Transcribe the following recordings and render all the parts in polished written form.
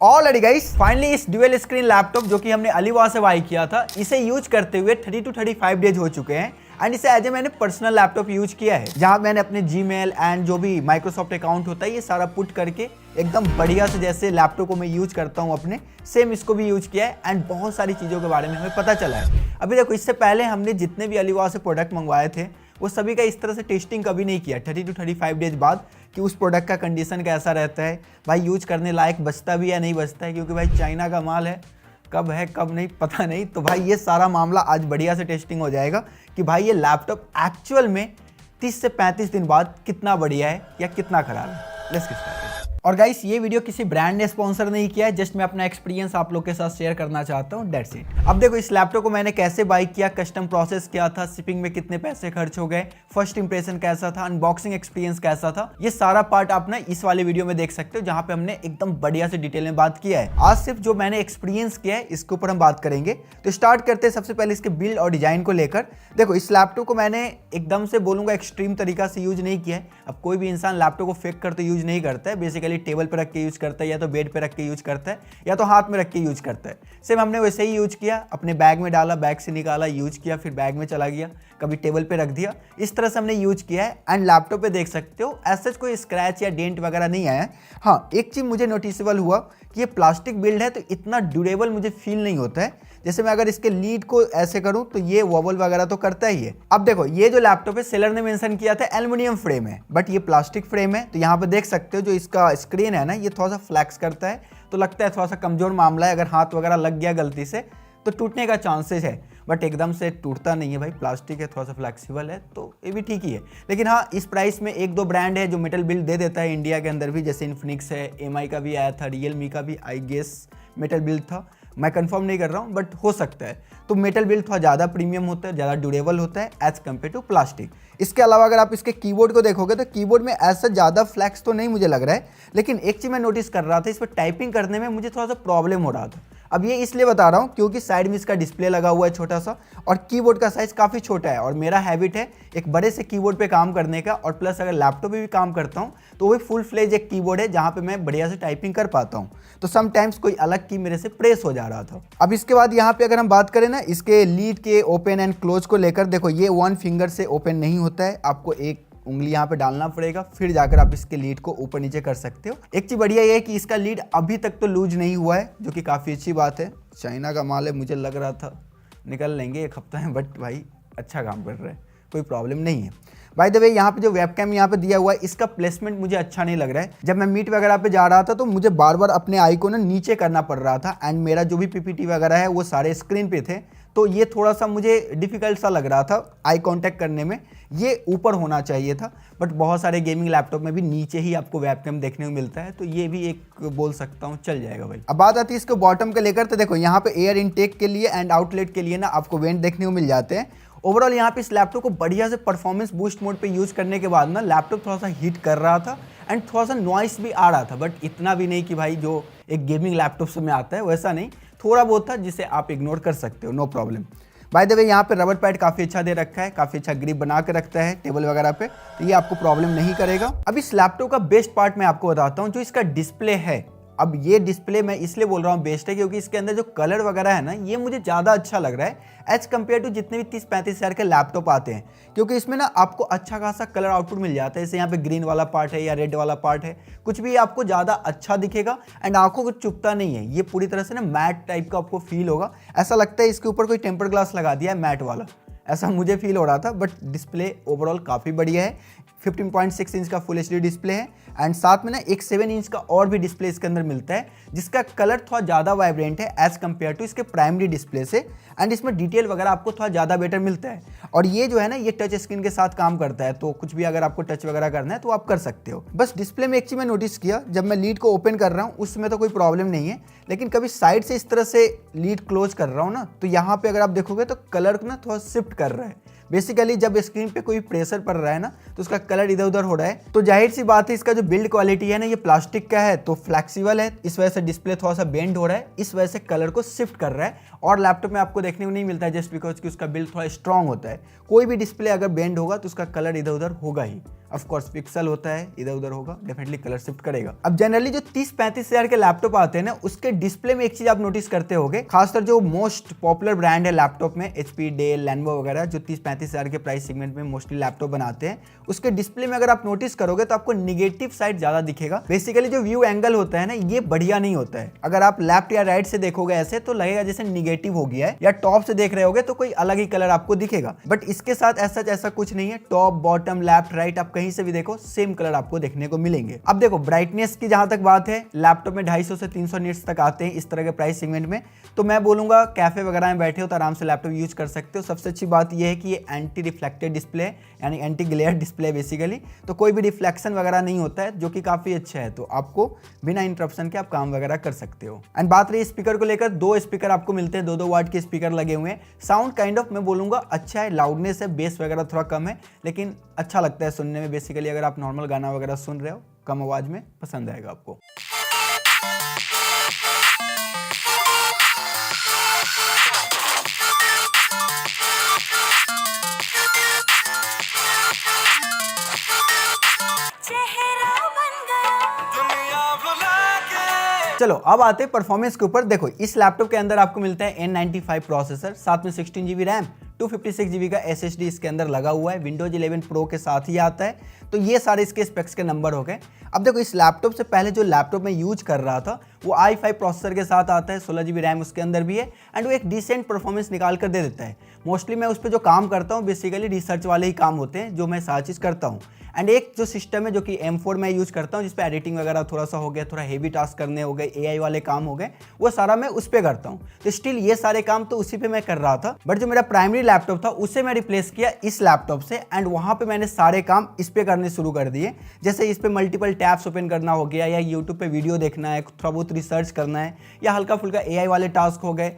Already guys finally इस dual screen laptop जो कि हमने अलीबाबा से बाय किया था, इसे यूज करते हुए 30 to 35 डेज हो चुके हैं एंड इसे एज ए मैंने पर्सनल लैपटॉप यूज किया है, जहां मैंने अपने जीमेल एंड जो भी माइक्रोसॉफ्ट अकाउंट होता है ये सारा पुट करके एकदम बढ़िया से जैसे लैपटॉप को मैं यूज करता हूं अपने, सेम इसको भी यूज किया है एंड बहुत सारी चीज़ों के बारे में हमें पता चला है। अभी देखो, इससे पहले हमने जितने भी अलीबाबा से प्रोडक्ट मंगवाए थे वो सभी का इस तरह से टेस्टिंग कभी नहीं किया 30 to 35 डेज बाद कि उस प्रोडक्ट का कंडीशन कैसा रहता है, भाई यूज करने लायक बचता भी या नहीं बचता है, क्योंकि भाई चाइना का माल है कब नहीं पता नहीं। तो भाई ये सारा मामला आज बढ़िया से टेस्टिंग हो जाएगा कि भाई ये लैपटॉप एक्चुअल में 30 से 35 दिन बाद कितना बढ़िया है या कितना खराब है। Let's get started. और गाइस ये वीडियो किसी ब्रांड ने स्पॉन्सर नहीं किया है, जस्ट मैं अपना एक्सपीरियंस आप लोग के साथ शेयर करना चाहता हूँ, दैट्स इट। अब देखो, इस लैपटॉप को मैंने कैसे बाय किया, कस्टम प्रोसेस क्या था, शिपिंग में कितने पैसे खर्च हो गए, फर्स्ट इंप्रेशन कैसा था, अनबॉक्सिंग एक्सपीरियंस कैसा था, ये सारा पार्ट आप ना इस वाले वीडियो में देख सकते हो, जहां पे हमने एकदम बढ़िया से डिटेल में बात किया है। आज सिर्फ जो मैंने एक्सपीरियंस किया है इसके ऊपर हम बात करेंगे। तो स्टार्ट करते हैं सबसे पहले इसके बिल्ड और डिजाइन को लेकर। देखो, इस लैपटॉप को मैंने एकदम से बोलूंगा एक्सट्रीम तरीका से यूज नहीं किया है। अब कोई भी इंसान लैपटॉप को फेंक कर तो यूज नहीं करता है, बेसिकली टेबल पर रख के यूज करता है, या तो बेड पे रख के यूज करता है, या तो हाथ में रख के यूज करता है। सेम हमने वैसे ही यूज किया, अपने बैग में डाला, बैग से निकाला, यूज किया, फिर बैग में चला गया, कभी टेबल पे रख दिया, इस तरह से हमने यूज किया है। एंड लैपटॉप पे देख सकते हो ऐसा कोई स्क्रैच या डेंट वगैरह नहीं आया है। हाँ, एक चीज मुझे नोटिसेबल हुआ कि ये प्लास्टिक बिल्ड है तो इतना ड्यूरेबल मुझे फील नहीं होता है। जैसे मैं अगर इसके लीड को ऐसे करूं तो ये वॉबल वगैरह तो करता ही है। अब देखो, ये जो लैपटॉप है सेलर ने मेंशन किया था एल्युमिनियम फ्रेम है, बट ये प्लास्टिक फ्रेम है। तो यहाँ पे देख सकते हो जो इसका स्क्रीन है ना, ये थोड़ा सा फ्लैक्स करता है, तो लगता है थोड़ा सा कमजोर मामला है। अगर हाथ वगैरह लग गया गलती से तो टूटने का चांसेस है, बट एकदम से टूटता नहीं है भाई, प्लास्टिक है, थोड़ा सा फ्लेक्सिबल है, तो ये भी ठीक ही है। लेकिन हाँ, इस प्राइस में एक दो ब्रांड है जो मेटल बिल्ड दे देता है इंडिया के अंदर भी, जैसे इन्फिनिक्स है, एमआई का भी आया था, रियलमी का भी आई गेस मेटल बिल्ड था, मैं कंफर्म नहीं कर रहा हूँ बट हो सकता है। तो मेटल बिल्ड थोड़ा ज़्यादा प्रीमियम होता है, ज़्यादा ड्यूरेबल होता है एज कम्पेयर टू प्लास्टिक। इसके अलावा अगर आप इसके कीबोर्ड को देखोगे तो कीबोर्ड में ऐसा ज़्यादा फ्लैक्स तो नहीं मुझे लग रहा है, लेकिन एक चीज़ मैं नोटिस कर रहा था, इस पर टाइपिंग करने में मुझे थोड़ा सा प्रॉब्लम हो रहा था। अब ये इसलिए बता रहा हूँ क्योंकि साइड में इसका डिस्प्ले लगा हुआ है छोटा सा, और कीबोर्ड का साइज काफ़ी छोटा है, और मेरा हैबिट है एक बड़े से कीबोर्ड पे काम करने का, और प्लस अगर लैपटॉप पे भी काम करता हूँ तो वही फुल फ्लेज एक कीबोर्ड है जहाँ पे मैं बढ़िया से टाइपिंग कर पाता हूँ। तो समटाइम्स कोई अलग की मेरे से प्रेस हो जा रहा था। अब इसके बाद यहाँ पे अगर हम बात करें ना इसके लीड के ओपन एंड क्लोज को लेकर, देखो ये वन फिंगर से ओपन नहीं होता है, आपको एक उंगली यहाँ पे डालना पड़ेगा, फिर जाकर आप इसके लीड को ऊपर नीचे कर सकते हो। एक चीज बढ़िया ये है कि इसका लीड अभी तक तो लूज नहीं हुआ है, जो कि काफ़ी अच्छी बात है। चाइना का माल है, मुझे लग रहा था निकल लेंगे एक हफ्ता है, बट भाई अच्छा काम कर रहा है, कोई प्रॉब्लम नहीं है। बाय द वे, यहाँ पे जो वेबकैम यहाँ पे दिया हुआ है इसका प्लेसमेंट मुझे अच्छा नहीं लग रहा है। जब मैं मीट वगैरह पे जा रहा था तो मुझे बार बार अपने आई को ना नीचे करना पड़ रहा था, एंड मेरा जो भी पीपीटी वगैरह है वो सारे स्क्रीन पे थे, तो ये थोड़ा सा मुझे डिफिकल्ट सा लग रहा था आई कांटेक्ट करने में। ये ऊपर होना चाहिए था, बट बहुत सारे गेमिंग लैपटॉप में भी नीचे ही आपको वेबकैम देखने को मिलता है, तो ये भी एक बोल सकता हूँ चल जाएगा भाई। अब बात आती है इसके बॉटम के लेकर, तो देखो यहाँ पे एयर इनटेक के लिए एंड आउटलेट के लिए ना आपको वेंट देखने को मिल जाते हैं। ओवरऑल यहाँ पे इस लैपटॉप को बढ़िया से परफॉर्मेंस बूस्ट मोड पे यूज करने के बाद ना लैपटॉप थोड़ा सा हीट कर रहा था एंड थोड़ा सा नॉइस भी आ रहा था, बट इतना भी नहीं कि भाई जो एक गेमिंग लैपटॉप से में आता है वैसा नहीं, थोड़ा बहुत था जिसे आप इग्नोर कर सकते हो, no problem. By the way, यहाँ पे रबर पैड काफ़ी अच्छा दे रखा है, काफ़ी अच्छा ग्रिप बना के रखता है टेबल वगैरह पे, तो ये आपको प्रॉब्लम नहीं करेगा। अब इस लैपटॉप का बेस्ट पार्ट मैं आपको बताता हूँ, जो इसका डिस्प्ले है। अब ये डिस्प्ले मैं इसलिए बोल रहा हूँ बेस्ट है क्योंकि इसके अंदर जो कलर वगैरह है ना, ये मुझे ज़्यादा अच्छा लग रहा है एज कम्पेयर टू जितने भी 30-35 हज़ार के लैपटॉप आते हैं, क्योंकि इसमें ना आपको अच्छा खासा कलर आउटपुट मिल जाता है। जैसे यहाँ पे ग्रीन वाला पार्ट है या रेड वाला पार्ट है, कुछ भी आपको ज़्यादा अच्छा दिखेगा एंड आंखों को चुभता नहीं है। ये पूरी तरह से ना मैट टाइप का आपको फील होगा, ऐसा लगता है इसके ऊपर कोई टेम्पर ग्लास लगा दिया है मैट वाला, ऐसा मुझे फील हो रहा था। बट डिस्प्ले ओवरऑल काफ़ी बढ़िया है, 15.6 इंच का फुल एचडी डिस्प्ले है, एंड साथ में ना एक 7 इंच का और भी डिस्प्ले इसके अंदर मिलता है, जिसका कलर थोड़ा ज़्यादा वाइब्रेंट है एज कम्पेयर टू इसके प्राइमरी डिस्प्ले से, एंड इसमें डिटेल वगैरह आपको थोड़ा ज़्यादा बेटर मिलता है। और ये जो है ना, ये टच स्क्रीन के साथ काम करता है, तो कुछ भी अगर आपको टच वगैरह करना है तो आप कर सकते हो। बस डिस्प्ले में एक चीज़ मैं नोटिस किया, जब मैं लीड को ओपन कर रहा हूँ उसमें तो कोई प्रॉब्लम नहीं है, लेकिन कभी साइड से इस तरह से लीड क्लोज कर रहा हूँ ना, तो यहाँ पे अगर आप देखोगे तो कलर ना थोड़ा शिफ्ट कर रहा है। बेसिकली जब स्क्रीन पे कोई प्रेशर पड़ रहा है ना, तो उसका कलर इधर उधर हो रहा है। तो जाहिर सी बात है, इसका जो बिल्ड क्वालिटी है ना, ये प्लास्टिक का है तो फ्लेक्सिबल है, इस वजह से डिस्प्ले थोड़ा सा बेंड हो रहा है, इस वजह से कलर को शिफ्ट कर रहा है। और लैपटॉप में आपको देखने को नहीं मिलता है जस्ट बिकॉज कि उसका बिल्ड थोड़ा स्ट्रांग होता है। कोई भी डिस्प्ले अगर बेंड होगा तो उसका कलर इधर उधर होगा ही, ऑफ कोर्स पिक्सल होता है, इधर उधर होगा, डेफिनेटली कलर शिफ्ट करेगा। अब जनरली जो 30-35 हजार के लैपटॉप आते हैं ना, उसके डिस्प्ले में एक चीज आप नोटिस करते होगे, खासकर जो मोस्ट पॉपुलर ब्रांड है लैपटॉप में, HP, डेल, लेनोवो वगैरह, जो 30-35 हजार के प्राइस सेगमेंट में मोस्टली लैपटॉप बनाते हैं, उसके डिस्प्ले में अगर आप नोटिस करोगे तो आपको निगेटिव साइड ज्यादा दिखेगा। बेसिकली जो व्यू एंगल होता है ना, ये बढ़िया नहीं होता है। अगर आप लेफ्ट या राइट से देखोगे ऐसे तो लगेगा जैसे निगेटिव हो गया है, या टॉप से देख रहे होगे तो कोई अलग ही कलर आपको दिखेगा। बट इसके साथ ऐसा कुछ नहीं है, टॉप बॉटम लेफ्ट राइट आप कहीं से भी देखो सेम कलर आपको देखने को मिलेंगे। अब देखो ब्राइटनेस की जहां तक बात है, लैपटॉप में 250 से 300 निट्स तक आते हैं इस तरह के प्राइस सेगमेंट में, तो मैं बोलूंगा कैफे वगैरह में बैठे हो तो आराम से लैपटॉप यूज कर सकते हो। सबसे अच्छी बात यह है कि ये एंटी रिफ्लेक्टेड डिस्प्ले है, यानी एंटी ग्लेयर डिस्प्ले बेसिकली, तो कोई भी रिफ्लेक्शन वगैरह नहीं होता है, जो कि काफी अच्छा है। तो आपको बिना इंटरप्शन के आप काम वगैरह कर सकते हो। एंड बात रही स्पीकर को लेकर, 2 स्पीकर आपको मिलते हैं, 2-2 वाट के स्पीकर लगे हुए हैं। साउंड काइंड ऑफ मैं बोलूंगा अच्छा है, लाउडनेस है, बेस वगैरह थोड़ा कम है, लेकिन अच्छा लगता है सुनने में। बेसिकली अगर आप नॉर्मल गाना वगैरह सुन रहे हो कम आवाज में, पसंद आएगा आपको। चलो अब आते हैं परफॉर्मेंस के ऊपर। देखो इस लैपटॉप के अंदर आपको मिलता है N95 प्रोसेसर, साथ में 16GB रैम, 256GB का SSD इसके अंदर लगा हुआ है, विंडोज 11 प्रो के साथ ही आता है। तो ये सारे इसके स्पेक्स के नंबर हो गए। अब देखो इस लैपटॉप से पहले जो लैपटॉप में यूज कर रहा था वो i5 प्रोसेसर के साथ आता है, 16GB रैम उसके अंदर भी है, एंड वो एक डिसेंट परफॉर्मेंस निकाल कर दे देता है। मोस्टली मैं उस पर जो काम करता हूँ बेसिकली रिसर्च वाले ही काम होते हैं जो मैं सारी चीज़ करता हूँ। एंड एक जो सिस्टम है जो कि M4 मैं यूज करता हूँ, जिसपे एडिटिंग वगैरह थोड़ा सा हो गया, थोड़ा हेवी टास्क करने हो गए, AI वाले काम हो गए, वो सारा मैं उस पर करता हूँ। तो स्टिल ये सारे काम तो उसी पे मैं कर रहा था, बट जो मेरा प्राइमरी लैपटॉप था उसे मैं रिप्लेस किया इस लैपटॉप से, एंड वहाँ पे मैंने सारे काम इस पे करने शुरू कर दिए। जैसे इस पे मल्टीपल टैब्स ओपन करना हो गया, या यूट्यूब पे वीडियो देखना है, थोड़ा बहुत रिसर्च करना है, या हल्का फुल्का AI वाले टास्क हो गए,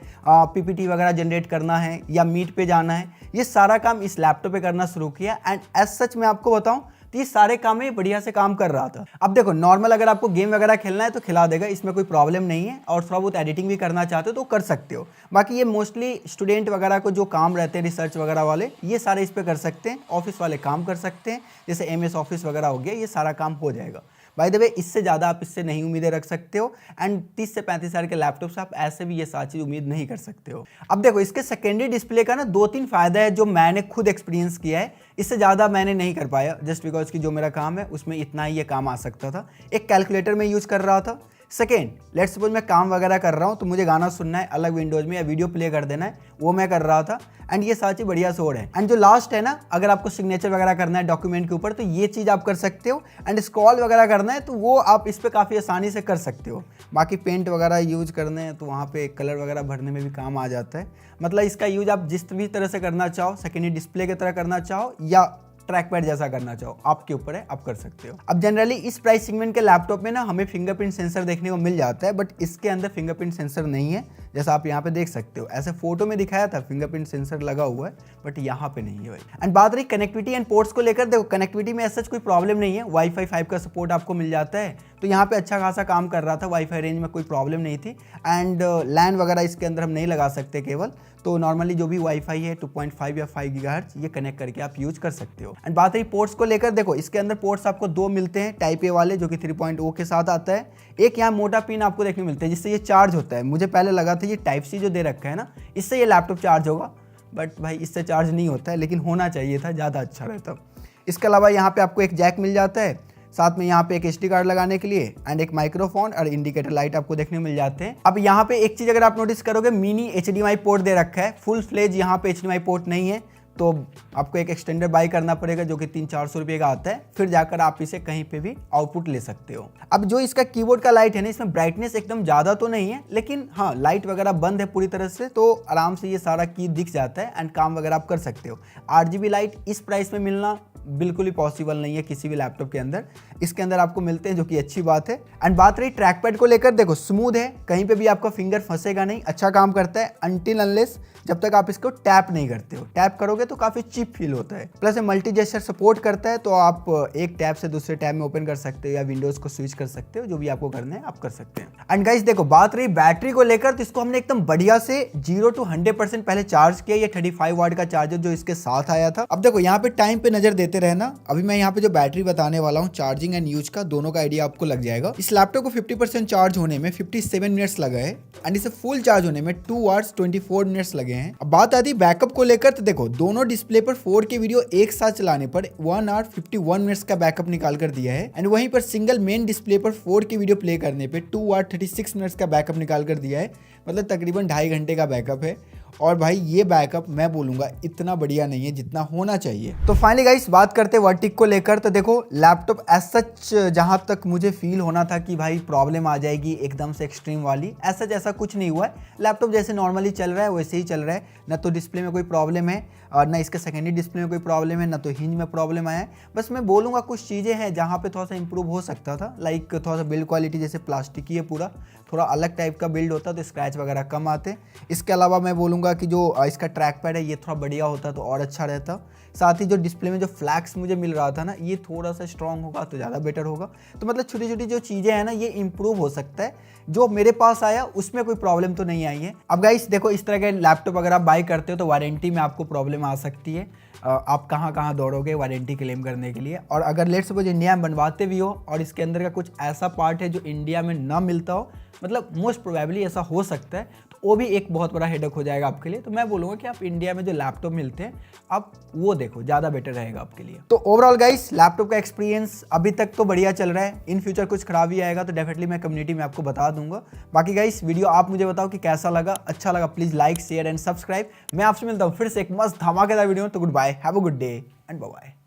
PPT वगैरह जनरेट करना है, या मीट पे जाना है, ये सारा काम इस लैपटॉप पे करना शुरू किया। एंड एज सच मैं आपको बताऊं तो ये सारे काम में बढ़िया से काम कर रहा था। अब देखो नॉर्मल अगर आपको गेम वगैरह खेलना है तो खिला देगा, इसमें कोई प्रॉब्लम नहीं है, और थोड़ा बहुत एडिटिंग भी करना चाहते हो तो कर सकते हो। बाकी ये मोस्टली स्टूडेंट वगैरह को जो काम रहते हैं रिसर्च वगैरह वाले, ये सारे इस पर कर सकते हैं। ऑफिस वाले काम कर सकते हैं, जैसे MS ऑफिस वगैरह हो गया, ये सारा काम हो जाएगा। बाय द वे इससे ज़्यादा आप इससे नहीं उम्मीदें रख सकते हो, एंड 30 से 35 हज़ार के लैपटॉप से आप ऐसे भी ये सारी चीज़ उम्मीद नहीं कर सकते हो। अब देखो इसके सेकेंडरी डिस्प्ले का ना 2-3 फायदा है जो मैंने खुद एक्सपीरियंस किया है, इससे ज़्यादा मैंने नहीं कर पाया, जस्ट बिकॉज की जो मेरा काम है उसमें इतना ही ये काम आ सकता था। एक कैलकुलेटर में यूज़ कर रहा था। सेकेंड, लेट्स सपोज मैं काम वगैरह कर रहा हूँ तो मुझे गाना सुनना है अलग विंडोज में, या वीडियो प्ले कर देना है, वो मैं कर रहा था, एंड ये सारी चीज़ बढ़िया से हो रहा है। एंड जो लास्ट है ना, अगर आपको सिग्नेचर वगैरह करना है डॉक्यूमेंट के ऊपर तो ये चीज़ आप कर सकते हो, एंड स्क्रॉल वगैरह करना है तो वो आप इस पर काफ़ी आसानी से कर सकते हो। बाकी पेंट वगैरह यूज करने हैं तो वहाँ पे कलर वगैरह भरने में भी काम आ जाता है। मतलब इसका यूज आप जिस भी तरह से करना चाहो, सेकेंडरी डिस्प्ले की तरह करना चाहो या ट्रैक पैड जैसा करना चाहो, आपके ऊपर है, आप कर सकते हो। अब जनरली इस प्राइस सेगमेंट के लैपटॉप में ना हमें फिंगरप्रिंट सेंसर देखने को मिल जाता है, बट इसके अंदर फिंगरप्रिंट सेंसर नहीं है, जैसा आप यहाँ पे देख सकते हो। ऐसे फोटो में दिखाया था फिंगरप्रिंट सेंसर लगा हुआ है, बट यहाँ पे नहीं है भाई। एंड बात रही कनेक्टिविटी एंड पोर्ट्स को लेकर, देखो कनेक्टिविटी में ऐसा कोई प्रॉब्लम नहीं है, वाईफाई 5 का सपोर्ट आपको मिल जाता है, तो यहाँ पे अच्छा खासा काम कर रहा था, वाईफाई रेंज में कोई प्रॉब्लम नहीं थी। एंड लैन वगैरह इसके अंदर हम नहीं लगा सकते केवल, तो नॉर्मली जो भी वाईफाई है 2.5 या 5 गीगाहर्ट्ज ये कनेक्ट करके आप यूज कर सकते हो। एंड बात रही पोर्ट्स को लेकर, देखो इसके अंदर पोर्ट्स आपको 2 मिलते हैं, टाइप ए वाले जो कि 3.0 के साथ आता है, एक यहाँ मोटा पिन आपको देखने मिलता है जिससे ये चार्ज होता है। मुझे पहले लगा था ये टाइप सी जो दे रखा है ना, इससे ये लैपटॉप चार्ज होगा, बट भाई इससे चार्ज नहीं होता है, लेकिन होना चाहिए था, ज़्यादा अच्छा रहता। इसके अलावा यहाँ पे आपको एक जैक मिल जाता है, साथ में यहाँ पे एक SD कार्ड लगाने के लिए, एंड एक माइक्रोफोन और इंडिकेटर लाइट आपको देखने को मिल जाते हैं। अब यहाँ पे एक चीज़ अगर आप नोटिस करोगे, मिनी HDMI पोर्ट दे रखा है, फुल फ्लेज यहाँ पे HDMI पोर्ट नहीं है, तो आपको एक एक्सटेंडर बाय करना पड़ेगा जो कि 300-400 रुपये का आता है, फिर जाकर आप इसे कहीं पे भी आउटपुट ले सकते हो। अब जो इसका कीबोर्ड का लाइट है ना, इसमें ब्राइटनेस एकदम ज़्यादा तो नहीं है, लेकिन हाँ लाइट वगैरह बंद है पूरी तरह से, तो आराम से ये सारा की दिख जाता है एंड काम वगैरह आप कर सकते हो। 8GB लाइट इस प्राइस में मिलना बिल्कुल ही पॉसिबल नहीं है किसी भी लैपटॉप के अंदर, इसके अंदर आपको मिलते हैं, जो कि अच्छी बात है। एंड बात रही ट्रैक पैड को लेकर, देखो स्मूथ है, कहीं पे भी आपका फिंगर फंसेगा नहीं, अच्छा काम करता है अनटिल अनलेस जब तक आप इसको टैप नहीं करते हो। टैप करोगे तो काफी चिप फील होता है। प्लस मल्टी जेस्चर सपोर्ट करता है, तो आप एक टैब से दूसरे टैब में ओपन कर सकते हो या विंडोज को स्विच कर सकते हो, जो भी आपको करना है आप कर सकते हैं। एंड गाइस देखो बात रही बैटरी को लेकर, तो इसको हमने एकदम बढ़िया से 0 to 100% पहले चार्ज किया। ये 35 वाट का चार्जर जो इसके साथ आया था। अब देखो यहाँ पे टाइम पे नजर देते लेते रहना। अभी मैं यहाँ पे जो बैटरी बताने वाला हूँ चार्जिंग एंड यूज का, दोनों का आइडिया आपको लग जाएगा। इस लैपटॉप को 50% चार्ज होने में 57 मिनट्स लगा है एंड इसे फुल चार्ज होने में 2 आवर्स 24 मिनट्स लगे हैं। अब बात आती है बैकअप को लेकर, तो देखो दोनों डिस्प्ले पर 4K वीडियो एक साथ चलाने पर 1 आवर 51 मिनट्स का बैकअप निकाल कर दिया है एंड वहीं पर सिंगल मेन डिस्प्ले पर 4K वीडियो प्ले करने पे 2 आवर 36 मिनट्स का बैकअप निकाल कर दिया है, मतलब तकरीबन 2.5 घंटे का बैकअप है। और भाई ये बैकअप मैं बोलूँगा इतना बढ़िया नहीं है जितना होना चाहिए। तो फाइनली गाइस बात करते हैं वर्टिक को लेकर, तो देखो लैपटॉप एज सच जहाँ तक मुझे फील होना था कि भाई प्रॉब्लम आ जाएगी एकदम से एक्सट्रीम वाली, ऐसा जैसा कुछ नहीं हुआ है। लैपटॉप जैसे नॉर्मली चल रहा है वैसे ही चल रहा है, ना तो डिस्प्ले में कोई प्रॉब्लम है और ना इसके सेकेंडरी डिस्प्ले में कोई प्रॉब्लम है, ना तो हिंज में प्रॉब्लम आया है। बस मैं बोलूँगा कुछ चीज़ें हैं जहाँ पे थोड़ा सा इंप्रूव हो सकता था, लाइक थोड़ा सा बिल्ड क्वालिटी, जैसे प्लास्टिक ही है पूरा, थोड़ा अलग टाइप का बिल्ड होता तो स्क्रैच वगैरह कम आते। इसके अलावा मैं बोलूँगा कि जो इसका ट्रैक पैड है ये थोड़ा बढ़िया होता तो और अच्छा रहता। साथ ही जो डिस्प्ले में जो फ्लैक्स मुझे मिल रहा था ना, ये थोड़ा सा स्ट्रॉन्ग होगा तो ज़्यादा बेटर होगा। तो मतलब छोटी छोटी जो चीज़ें हैं ना ये इंप्रूव हो सकता है। जो मेरे पास आया उसमें कोई प्रॉब्लम तो नहीं आई है। अब गाइस देखो इस तरह के लैपटॉप अगर आप बाई करते हो तो वारंटी में आपको प्रॉब्लम आ सकती है। आप कहाँ कहाँ दौड़ोगे वारंटी क्लेम करने के लिए। और अगर लेट्स सपोज इंडिया में बनवाते भी हो और इसके अंदर का कुछ ऐसा पार्ट है जो इंडिया में ना मिलता हो, मतलब मोस्ट प्रोबेबली ऐसा हो सकता है, तो वो भी एक बहुत बड़ा हेडेक हो जाएगा आपके लिए। तो मैं बोलूँगा कि आप इंडिया में जो लैपटॉप मिलते हैं आप वो देखो, ज़्यादा बेटर रहेगा आपके लिए। तो ओवरऑल गाइस लैपटॉप का एक्सपीरियंस अभी तक तो बढ़िया चल रहा है। इन फ्यूचर कुछ खराबी आएगा तो डेफिनेटली मैं कम्युनिटी में आपको बता दूंगा। बाकी गाइस वीडियो आप मुझे बताओ कि कैसा लगा, अच्छा लगा please like share and subscribe. मैं आपसे मिलता हूँ फिर से एक मस्त धमाकेदार वीडियो में। तो goodbye, have a good day and bye bye.